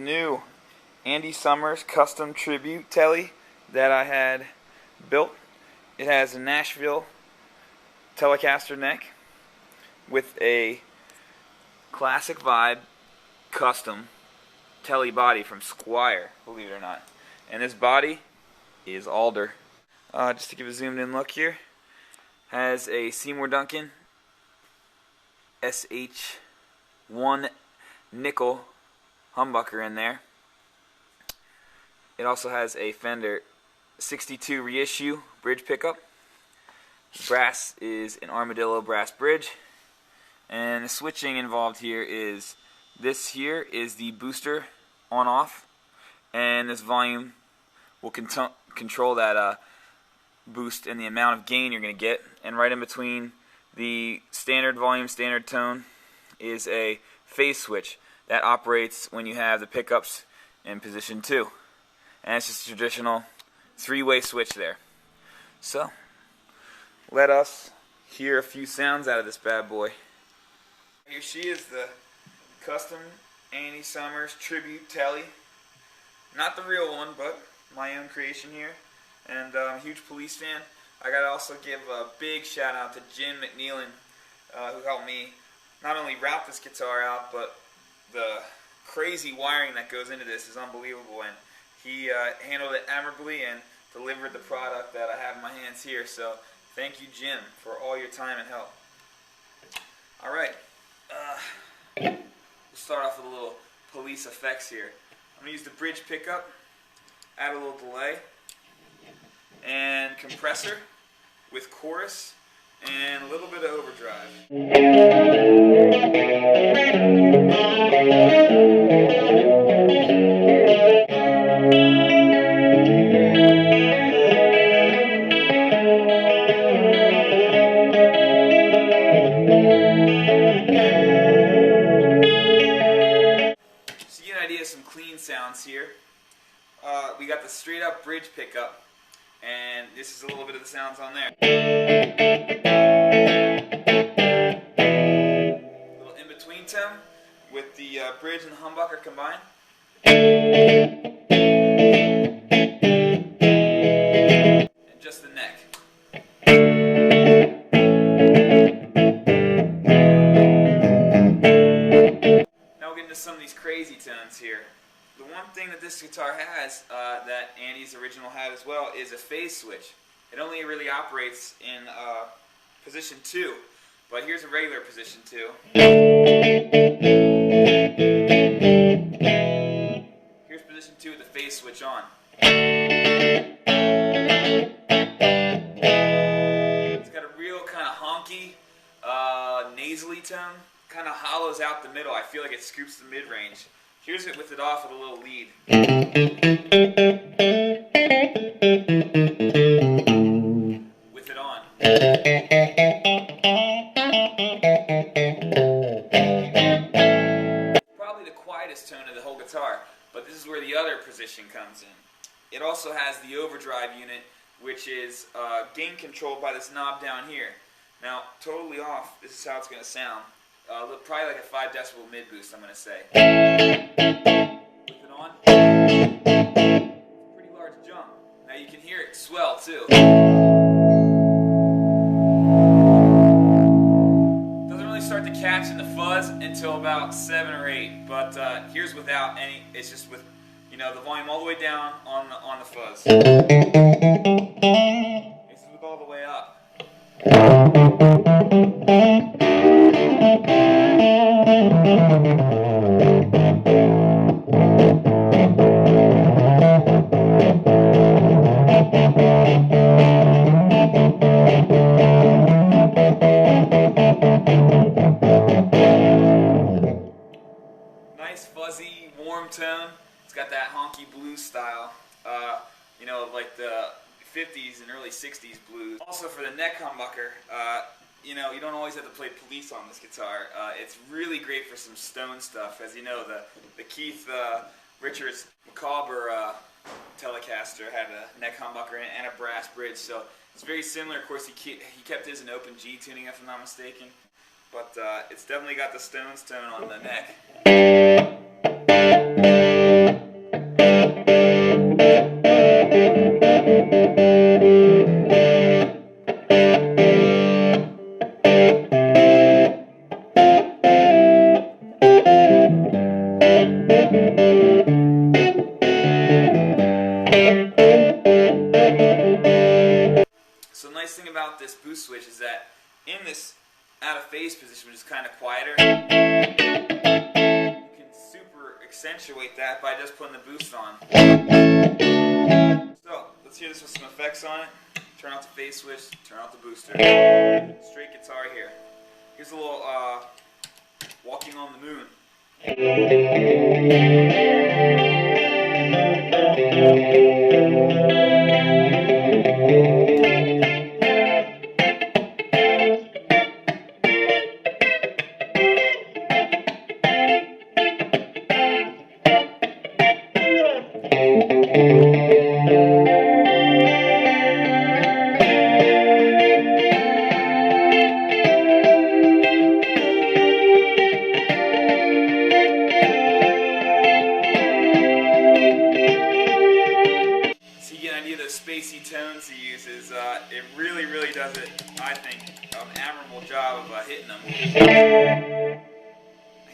new Andy Summers custom tribute Tele that I had built. It has a Nashville Telecaster neck with a Classic Vibe Custom Tele body from Squier, believe it or not. And this body is alder. Just to give a zoomed in look here, has a Seymour Duncan SH1 nickel humbucker in there. It also has a Fender 62 Reissue bridge pickup. Brass is an Armadillo brass bridge. And the switching involved here is, this here is the booster on off, and this volume will control that boost and the amount of gain you're going to get. And right in between the standard volume, standard tone is a phase switch that operates when you have the pickups in position 2. And it's just a traditional 3-way switch there. So, let us hear a few sounds out of this bad boy. Here she is, the custom Andy Summers tribute Tele. Not the real one, but my own creation here. And I'm a huge Police fan. I gotta also give a big shout out to Jim McNealon, who helped me not only route this guitar out, but the crazy wiring that goes into this is unbelievable. And he handled it admirably and delivered the product that I have in my hands here. So thank you, Jim, for all your time and help. Alright, we'll start off with a little Police effects here. I'm going to use the bridge pickup, add a little delay, and compressor with chorus, and a little bit of overdrive. Some clean sounds here. We got the straight up bridge pickup, and this is a little bit of the sounds on there. A little in between tone with the bridge and the humbucker combined. And just the neck. Some of these crazy tones here. The one thing that this guitar has that Andy's original had as well is a phase switch. It only really operates in position 2, but here's a regular position 2. Here's position 2 with the phase switch on. It's got a real kind of honky, nasally tone. Kind of hollows out the middle. I feel like it scoops the mid-range. Here's it with it off with a little lead. With it on. Probably the quietest tone of the whole guitar, but this is where the other position comes in. It also has the overdrive unit, which is gain controlled by this knob down here. Now, totally off, this is how it's going to sound. Probably like a 5 decibel mid boost, I'm going to say. With it on, pretty large jump. Now you can hear it swell too. Doesn't really start to catch in the fuzz until about 7 or 8, but here's without any. It's just with, you know, the volume all the way down on the fuzz. This is with all the way up. Nice fuzzy warm tone. It's got that honky blues style, you know, like the 50s and early 60s blues. Also for the neck humbucker, you know, you don't always have to play Police on this guitar. It's really great for some stone stuff. As you know, the Keith Richards Macabre Telecaster had a neck humbucker and a brass bridge, so it's very similar. Of course, he kept his in open G tuning, if I'm not mistaken, but it's definitely got the Stones tone on the neck. bass position, which is kind of quieter. You can super accentuate that by just putting the boost on. So, let's hear this with some effects on it. Turn off the phase switch, turn off the booster. Straight guitar here. Here's a little Walking on the Moon. Spacey tones he uses, it really does it, I think, an admirable job of hitting them.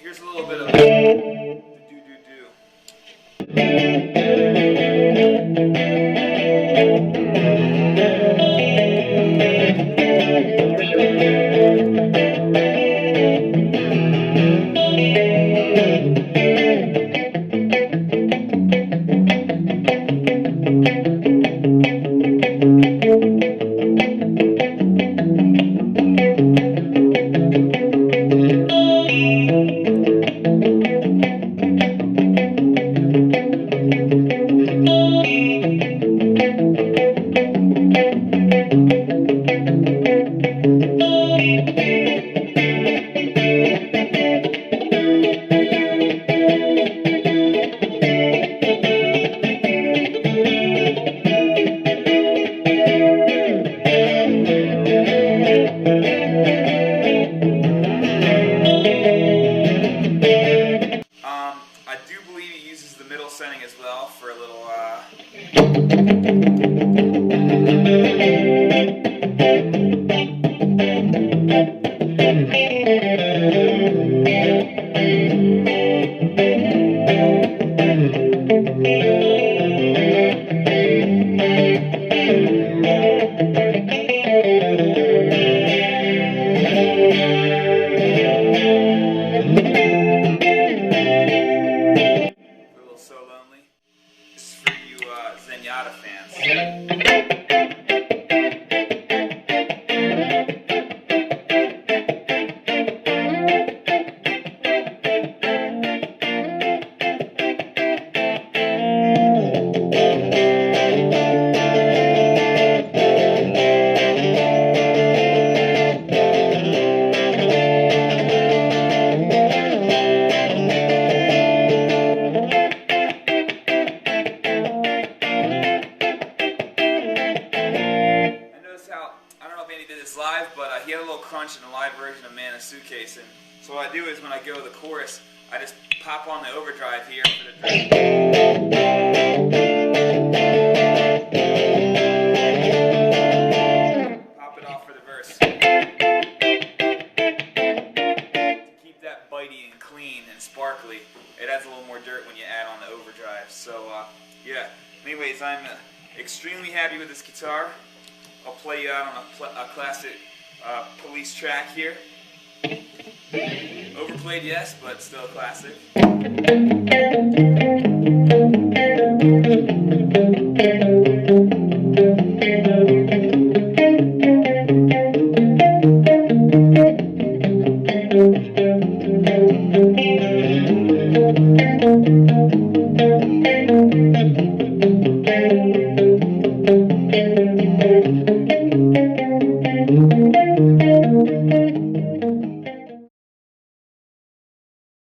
Here's a little bit of do-do-do-do. I do believe he uses the middle setting as well for a little So Lonely. This is for you Zenyatta fans. Live, but he had a little crunch in the live version of Man in a Suitcase, and so what I do is when I go to the chorus, I just pop on the overdrive here for the pop it off for the verse to keep that bitey and clean and sparkly. It adds a little more dirt when you add on the overdrive. So yeah, anyways, I'm extremely happy with this guitar. I'll play you out on a classic Police track here. Overplayed, yes, but still a classic.